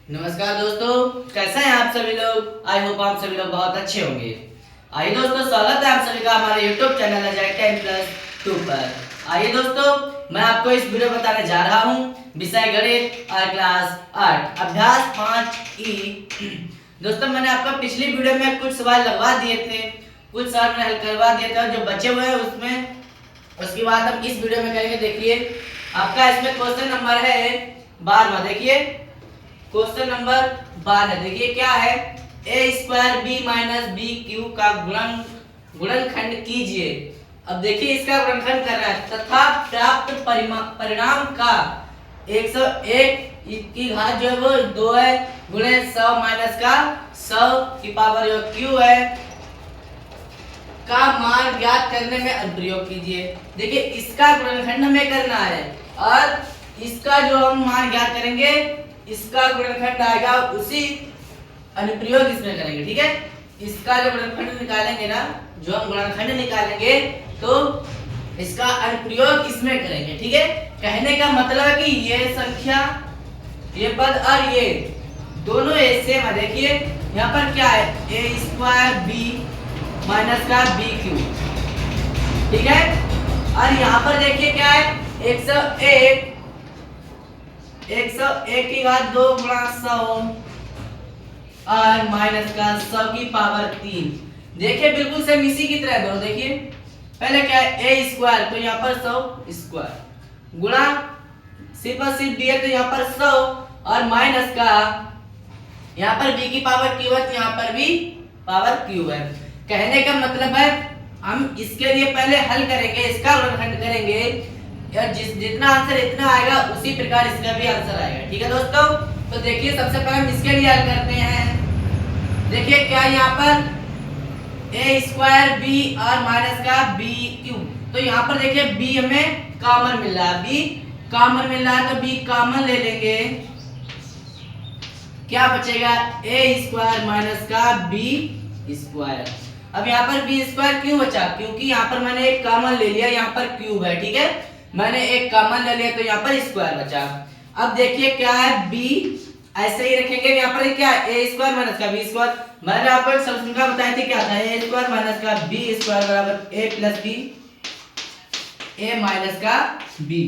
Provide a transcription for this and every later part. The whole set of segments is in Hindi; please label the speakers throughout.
Speaker 1: नमस्कार दोस्तों, कैसे हैं आप सभी लोग। आई होप आप सभी लोग बहुत अच्छे होंगे। आइए दोस्तों, स्वागत है आप सभी का हमारे यूट्यूब चैनल अजय 10+2 पर। आइए दोस्तों, मैं आपको इस वीडियो बताने जा रहा हूँ विषय गणित और क्लास 8 अभ्यास 5E। दोस्तों, मैंने आपको पिछली वीडियो में कुछ सवाल लगवा दिए थे, कुछ सवाल मैंने हल करवा दिए थे और जो बचे हुए हैं उसमें उसकी बात हम इस वीडियो में करेंगे। देखिए, आपका इसमें क्वेश्चन नंबर है 12। देखिए क्वेश्चन नंबर 12, देखिए क्या है, A square B minus B Q का गुणनखंड कीजिए। अब देखिए इसका गुणनखंड करना है तथा प्राप्त परिणाम का 101 की घात जो है वो 2 है गुणे 100 माइनस का 100 की पावर जो क्यू है का मान ज्ञात करने में अनुप्रयोग कीजिए। देखिए इसका गुणनखंड हमें करना है और इसका जो हम मान ज्ञात करेंगे इसका गुणनखंड आएगा उसी अनुप्रयोग इसमें करेंगे। ठीक है, इसका जो गुणनखंड निकालेंगे ना, जो हम गुणनखंड निकालेंगे तो इसका अनुप्रयोग इसमें करेंगे। ठीक है, कहने का मतलब है कि ये संख्या, ये पद और ये दोनों सेम है। देखिए यहाँ पर क्या है, ए स्क्वायर बी माइनस का बी क्यू। ठीक है, और यहाँ पर देखिए क्या है, 101 की घात 2 गुणा 100 और माइनस का 100 की पावर 3। देखिए बिल्कुल सेम इसी की तरह दोनों। देखिए पहले क्या है, ए स्क्वायर तो यहाँ पर 100 स्क्वायर गुणा सिर्फ और सिर्फ बी है तो यहाँ पर 100 और माइनस का यहाँ पर बी की पावर क्यू है तो यहाँ पर भी पावर क्यू है। कहने का मतलब है हम इसके लिए पहले हल करेंगे, इसका गुणनखंड करेंगे यार, जितना आंसर इतना आएगा उसी प्रकार इसका भी आंसर आएगा। ठीक है दोस्तों, तो देखिए सबसे पहले हम इसके लिए हल करते हैं। देखिए क्या यहाँ पर ए स्क्वायर बी और माइनस का बी क्यू, तो यहाँ पर देखिए बी हमें कॉमन मिल रहा है, बी कॉमन मिल रहा है तो बी कॉमन ले लेंगे। क्या बचेगा, ए स्क्वायर माइनस का बी स्क्वायर। अब यहाँ पर बी स्क्वायर क्यों बचा, क्योंकि यहाँ पर मैंने एक कॉमन ले लिया, यहाँ पर क्यूब है। ठीक है, मैंने एक कॉमन ले लिया तो यहाँ पर स्क्वायर बचा। अब देखिए क्या है, b ऐसे ही रखेंगे, यहाँ पर क्या है, ए स्क्वायर माइनस का बी स्क्वायर। मैंने आपको एक सरलसंख्या बताई थी, क्या था, ए स्क्वायर माइनस का बी स्क्वायर बराबर ए प्लस बी, ए माइनस का बी।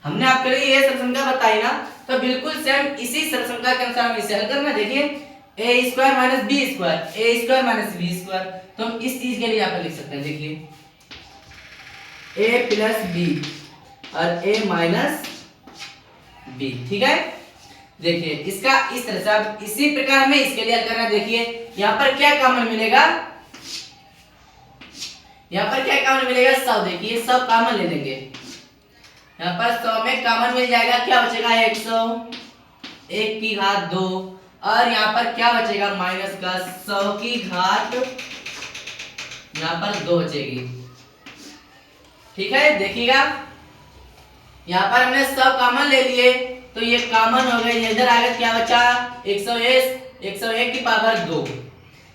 Speaker 1: हमने आपके लिए ये सरलसंख्या बताई ना, तो बिल्कुल सेम इसी सरलसंख्या के अनुसार हम इसे हल करना। देखिए ए square minus B square, A square minus B square, तो हम इस चीज के लिए यहाँ पर लिख सकते हैं। देखिए ए प्लस बी और a माइनस बी। ठीक है, देखिए इसका इस तरह से, अब इसी प्रकार में इसके लिए हल करना। देखिए यहाँ पर क्या कॉमन मिलेगा, यहाँ पर क्या कॉमन मिलेगा, 100। देखिए 100 कॉमन ले लेंगे, यहाँ पर 100 में कॉमन मिल जाएगा, क्या बचेगा 100, 1 की घात 2 और यहाँ पर क्या बचेगा माइनस का 100 की घात, यहाँ पर 2 बचेगी। ठीक है, देखिएगा यहाँ पर हमने 100 कॉमन ले लिए तो ये कॉमन हो गए, इधर आ गया, क्या बचा 101 की पावर 2।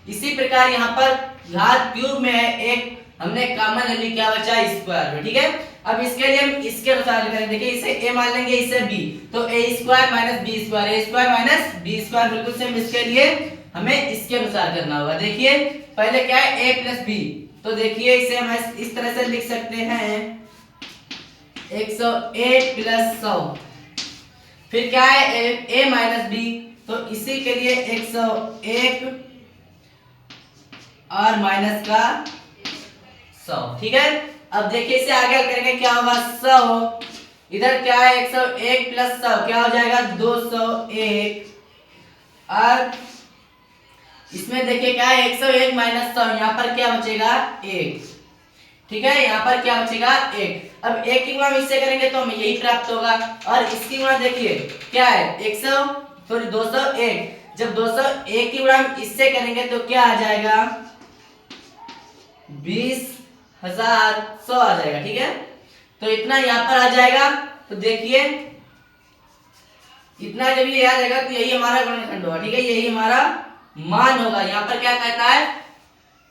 Speaker 1: इसी प्रकार यहाँ पर घात क्यूब में है एक, हमने कॉमन ले ली, क्या बचा स्क्वायर में। ठीक है, अब इसके लिए हम इसके अनुसार करें। देखिए इसे a मान लेंगे, इसे b, तो a square minus B square, A square minus B square बिल्कुल सेम, इसके लिए हमें इसके अनुसार करना होगा। देखिए पहले क्या है, a प्लस बी, तो देखिए इसे हम इस तरह से लिख सकते हैं 101 प्लस 100, फिर क्या है a माइनस बी, तो इसी के लिए 101 और माइनस का 100। ठीक है, अब देखिए इसे आगे करेंगे, क्या होगा 100, इधर क्या है 101 प्लस 100 क्या हो जाएगा 201 और इसमें देखिए क्या है 101 माइनस 100, यहाँ पर क्या बचेगा 1। ठीक है, यहाँ पर क्या बचेगा 1। अब 1 की गुणा इससे करेंगे तो हमें यही प्राप्त होगा और इसकी गुणा देखिए क्या है 100 फिर 201, जब 201 की गुणा इससे करेंगे तो क्या आ जाएगा 20,100 आ जाएगा। ठीक है, तो इतना यहाँ पर आ जाएगा, तो देखिए इतना जब ये आ जाएगा तो यही हमारा गुणनखंड होगा। ठीक है, यही हमारा मान होगा। यहाँ पर क्या कहता है,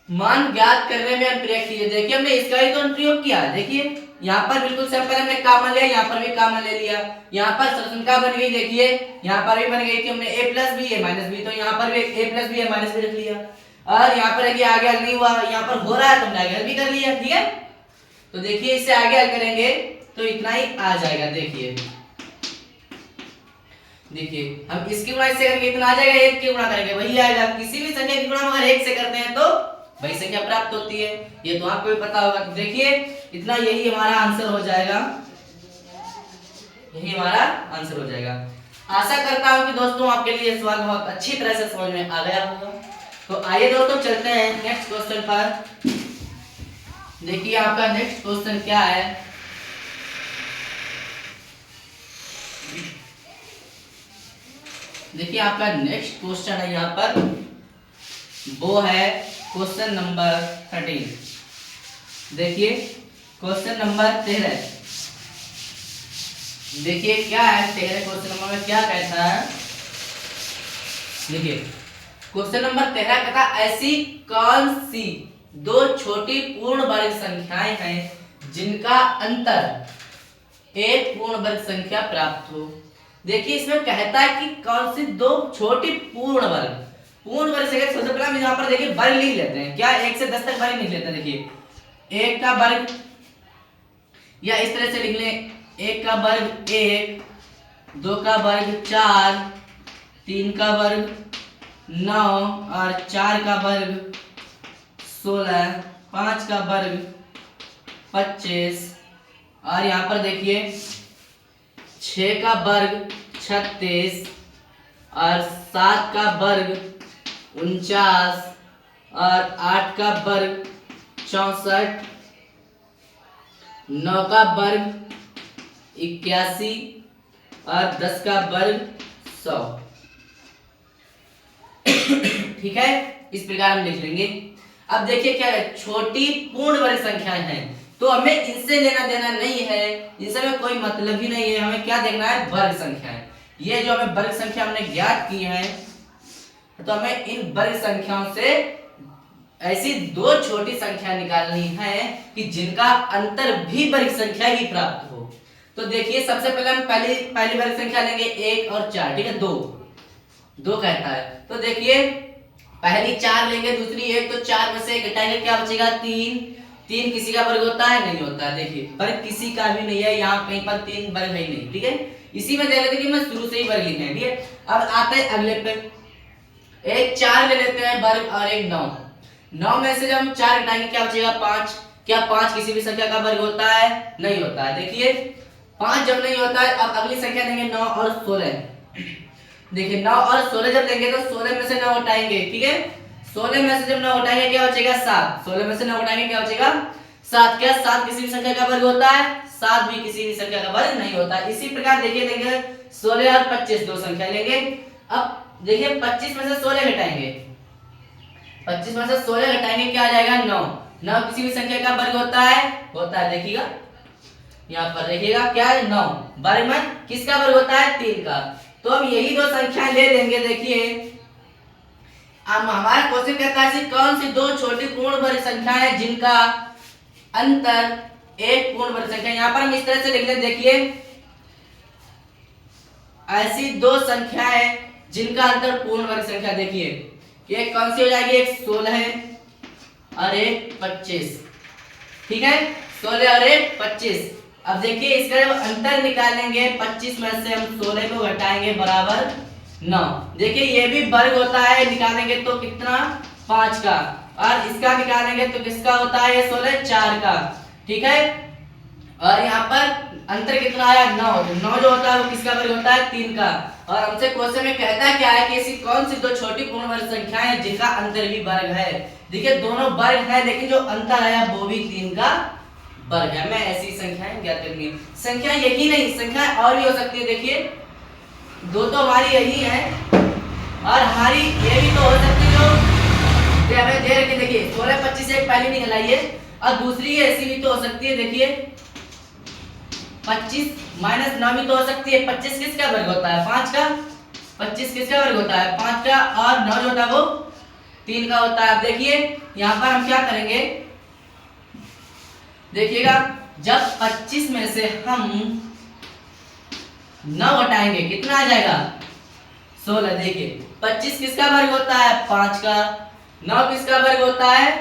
Speaker 1: मान ज्ञात करने में अनुप्रयोग कीजिए। देखिए हमने इसका ही तो अनुप्रयोग किया। देखिए यहाँ पर बिल्कुल सिंपल हमने कॉमन लिया, यहाँ पर भी कॉमन ले लिया। यहाँ पर सॉल्यूशन क्या बन गई देखिए, यहाँ पर भी बन गई कि हमने a plus B A minus B, तो यहाँ पर भी a plus B A minus B रख लिया। और यहाँ पर आगे हल नहीं हुआ, यहाँ पर हो रहा है तो हमने आगे हल भी कर लिया। ठीक है, तो देखिए इससे आगे हल करेंगे तो इतना ही आ जाएगा। देखिए देखिए हम इसकी गुणा इससे करेंगे इतना आ जाएगा, एक की गुणा करेंगे वही आएगा। किसी भी संख्या की गुणा अगर एक से करते हैं तो वही संख्या प्राप्त होती है, ये तो आपको भी पता होगा। तो देखिए इतना, यही हमारा आंसर हो जाएगा, यही हमारा आंसर हो जाएगा। आशा करता हूं कि दोस्तों आपके लिए सवाल बहुत अच्छी तरह से समझ में आ गया होगा। तो आइए दोस्तों चलते हैं नेक्स्ट क्वेश्चन पर। देखिए आपका नेक्स्ट क्वेश्चन क्या है। देखिए आपका नेक्स्ट क्वेश्चन है यहाँ पर, वो है क्वेश्चन नंबर 13। देखिए क्वेश्चन नंबर 13, देखिए क्या है 13 क्वेश्चन नंबर में क्या कहता है। देखिए क्वेश्चन नंबर 13 कहता है ऐसी कौन सी दो छोटी पूर्ण वर्ग संख्याएं हैं जिनका अंतर एक पूर्ण वर्ग संख्या प्राप्त हो। देखिए इसमें कहता है कि कौन सी दो छोटी पूर्ण वर्ग संख्या। सबसे पहले हम यहाँ पर देखिए वर्ग लिख लेते हैं, क्या 1 से 10 तक वर्ग लिख लेते हैं। देखिए 1 का वर्ग, या इस तरह से लिख लें 1 का वर्ग 1, 2 का वर्ग 4, 3 का वर्ग 9 और 4 का वर्ग 16, 5 का वर्ग 25 और यहाँ पर देखिए 6 का वर्ग 36 और 7 का वर्ग 49 और 8 का वर्ग 64, 9 का वर्ग 81 और 10 का वर्ग 100। ठीक है, इस प्रकार हम लिख लेंगे। अब देखिए क्या है, छोटी पूर्ण वर्ग संख्याएं हैं तो हमें इनसे लेना देना नहीं है, इनसे हमें कोई मतलब ही नहीं है। हमें क्या देखना है, वर्ग संख्याएं। ये जो हमें वर्ग संख्या हमने ज्ञात की है, तो हमें इन वर्ग संख्याओं से ऐसी दो छोटी संख्या निकालनी है कि जिनका अंतर भी वर्ग संख्या ही प्राप्त हो। तो देखिए सबसे पहले हम पहली वर्ग संख्या लेंगे 1 और 4। ठीक है, 2 कहता है। तो देखिए पहली 4 लेंगे, दूसरी 1, तो 4 में से घटाएंगे क्या बचेगा 3। 3 किसी का वर्ग होता है, नहीं होता है। देखिए वर्ग किसी का भी नहीं है, यहाँ कहीं पर 3 वर्ग है ही नहीं। ठीक है, इसी में देख लेते कि मैं शुरू से ही वर्ग लिखे हैं। ठीक है, अब आते हैं अगले पे, एक 4 ले लेते हैं वर्ग और एक 9। 9 में से जब हम 4 घटाएंगे क्या बचेगा 5। क्या 5 किसी भी संख्या का वर्ग होता है, नहीं होता है। देखिए 5 जब नहीं होता है, अब अगली संख्या लेंगे 9 और 16। देखिए 9 और 16 जब लेंगे तो 16 में से 9 हटाएंगे। ठीक है, 16 में से जब 9 हटाएंगे क्या बचेगा 7। 16 में से 9 हटाएंगे क्या बचेगा 7। क्या 7 किसी भी संख्या का वर्ग होता है, 7 भी किसी भी संख्या का वर्ग नहीं होता। इसी प्रकार देखिए लेंगे 16 और 25 दो संख्या लेंगे। अब देखिए 25 में से 16 घटाएंगे, 25 में से 16 घटाएंगे क्या आ जाएगा 9। 9 किसी भी संख्या का वर्ग होता है। देखिएगा यहाँ पर देखिएगा क्या है 9, वर्ग में किसका वर्ग होता है 3 का। तो हम यही दो संख्याएं ले लेंगे। देखिए अब हमारा क्वेश्चन कहता है कौन सी दो छोटी पूर्ण वर्ग संख्याएं हैं जिनका अंतर एक पूर्ण वर्ग संख्या। यहाँ पर हम इस तरह से लिख लें, देखिए ऐसी दो संख्याएं जिनका अंतर पूर्ण वर्ग संख्या। देखिए एक कौन सी हो जाएगी, एक 16 है और एक 25। ठीक है, 16 और एक 25। अब देखिए इसका जब अंतर निकालेंगे 25 में से हम 16 को घटाएंगे बराबर 9। देखिए ये भी वर्ग होता है, निकालेंगे तो कितना 5 का, और इसका निकालेंगे तो किसका होता है 16 4 का। ठीक है, और यहाँ पर अंतर कितना आया 9। 9 जो होता है वो किसका वर्ग होता है 3 का। और हमसे क्वेश्चन में कहता क्या है कि ऐसी कौन सी दो छोटी पूर्ण वर्ग संख्याएं हैं जिनका अंतर भी वर्ग है। देखिए दोनों वर्ग है लेकिन जो अंतर आया वो भी 3 का वर्ग है। मैं ऐसी संख्याएं ज्ञात करनी है। संख्या यही नहीं, संख्या और भी हो सकती है। देखिए दो तो हमारी यही है और हमारी ये भी तो हो सकती है जो हमें दे रखी। देखिए 16 25 एक पहली निकलाइए और दूसरी ऐसी भी तो हो सकती है। देखिए 25 माइनस 9 भी तो हो सकती है। 25 किसका वर्ग होता है 5 का। 25 किसका वर्ग होता है 5 का, और 9 जो होता है वो 3 का होता है। अब देखिए यहाँ पर हम क्या करेंगे, देखिएगा जब 25 में से हम 9 घटाएंगे कितना आ जाएगा 16। देखिए 25 किसका वर्ग होता है 5 का, 9 किसका वर्ग होता है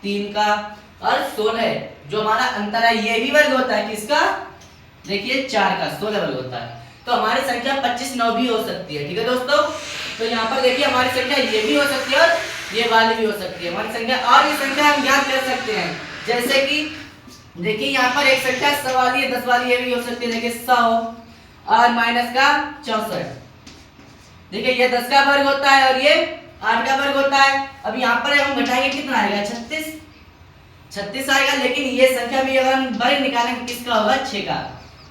Speaker 1: 3 का, और 16 जो हमारा अंतर है ये भी वर्ग होता है किसका, देखिए 4 का, 16 वर्ग होता है। तो हमारी संख्या 25 9 भी हो सकती है। ठीक है दोस्तों, तो यहाँ पर देखिए हमारी संख्या ये भी हो सकती है और ये वाली भी हो सकती है हमारी संख्या। और ये संख्या हम ज्ञात कर सकते हैं, जैसे कि देखिए यहाँ पर एक संख्या 100 वाली है, 10 वाली ये भी हो सकती है। देखिए 100 और माइनस का 64, देखिए ये 10 का वर्ग होता है और ये 8 का वर्ग होता है। अब यहाँ पर हम घटाएंगे कितना आएगा 36 आएगा। लेकिन ये संख्या भी अगर हम वर्ग निकालेंगे किसका होगा 6 का,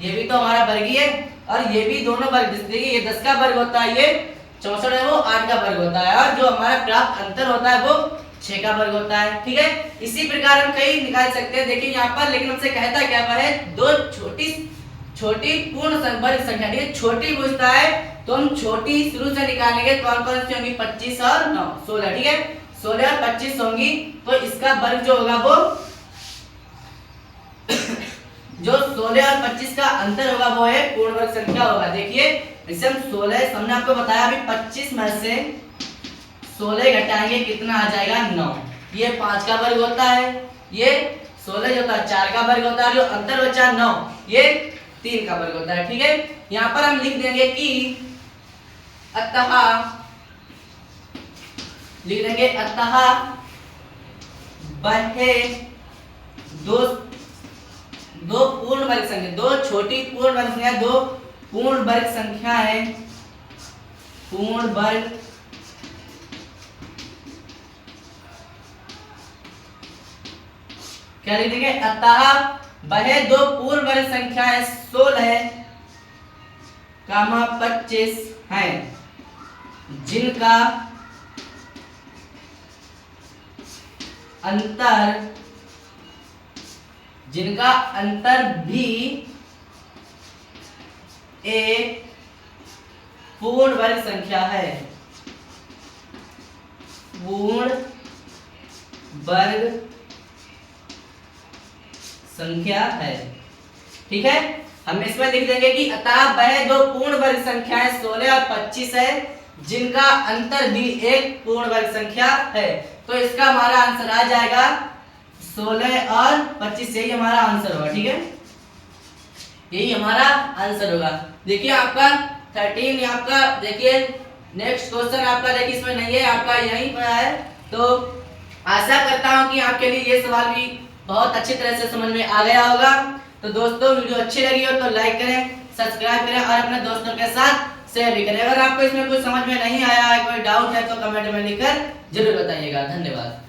Speaker 1: ये भी तो हमारा वर्ग ही है और ये भी दोनों वर्ग। देखिए ये 10 का वर्ग होता है, ये 64 है वो 8 का वर्ग होता है, और जो हमारा प्राप्त अंतर होता है वो 6 का वर्ग होता है। ठीक है, इसी प्रकार हम कई निकाल सकते हैं। देखिए यहाँ पर लेकिन हमसे कहता क्या है, दो छोटी पूर्ण वर्ग संख्या, ठीक है छोटी पूछता है तो हम छोटी शुरू से निकालेंगे। कौन कौन सी होंगी 25 और 9 16, ठीक है 16 और 25 होंगी। तो इसका वर्ग जो होगा वो जो 16 और 25 का अंतर होगा वो है पूर्ण वर्ग संख्या होगा। देखिए इसे हम 16 हमने आपको बताया अभी 25 में से 16 घटाएंगे कितना आ जाएगा 9। ये 5 का वर्ग होता है, ये 16 जो होता है 4 का वर्ग होता है, जो अंतर बचा 9 ये 3 का वर्ग होता है। ठीक है, यहाँ पर हम लिख देंगे कि अतः वह दो पूर्ण वर्ग संख्या, दो छोटी पूर्ण वर्ग संख्या, दो पूर्ण वर्ग संख्या है, पूर्ण वर्ग क्या लिख देंगे, अतः वह दो पूर्ण वर्ग संख्या है 16 कामा 25 है जिनका अंतर भी एक पूर्ण वर्ग संख्या है, पूर्ण वर्ग संख्या है। ठीक है, हम इसमें लिख देंगे कि अतः वह दो पूर्ण वर्ग संख्याएं 16 और 25 है जिनका अंतर भी एक पूर्ण वर्ग संख्या है। तो इसका हमारा आंसर आ जाएगा 16 और 25, यही हमारा आंसर होगा। ठीक है, यही हमारा आंसर होगा। देखिए आपका 13 आपका देखिए नेक्स्ट क्वेश्चन आपका देखिए इसमें नहीं है, आपका यहीं पर है। तो आशा करता हूं कि आपके लिए ये सवाल भी बहुत अच्छी तरह से समझ में आ गया होगा। तो दोस्तों वीडियो अच्छी लगी हो तो लाइक करें, सब्सक्राइब करें और अपने दोस्तों के साथ शेयर भी करें। अगर आपको इसमें कुछ समझ में नहीं आया है, कोई डाउट है तो कमेंट में लिखकर जरूर बताइएगा। धन्यवाद।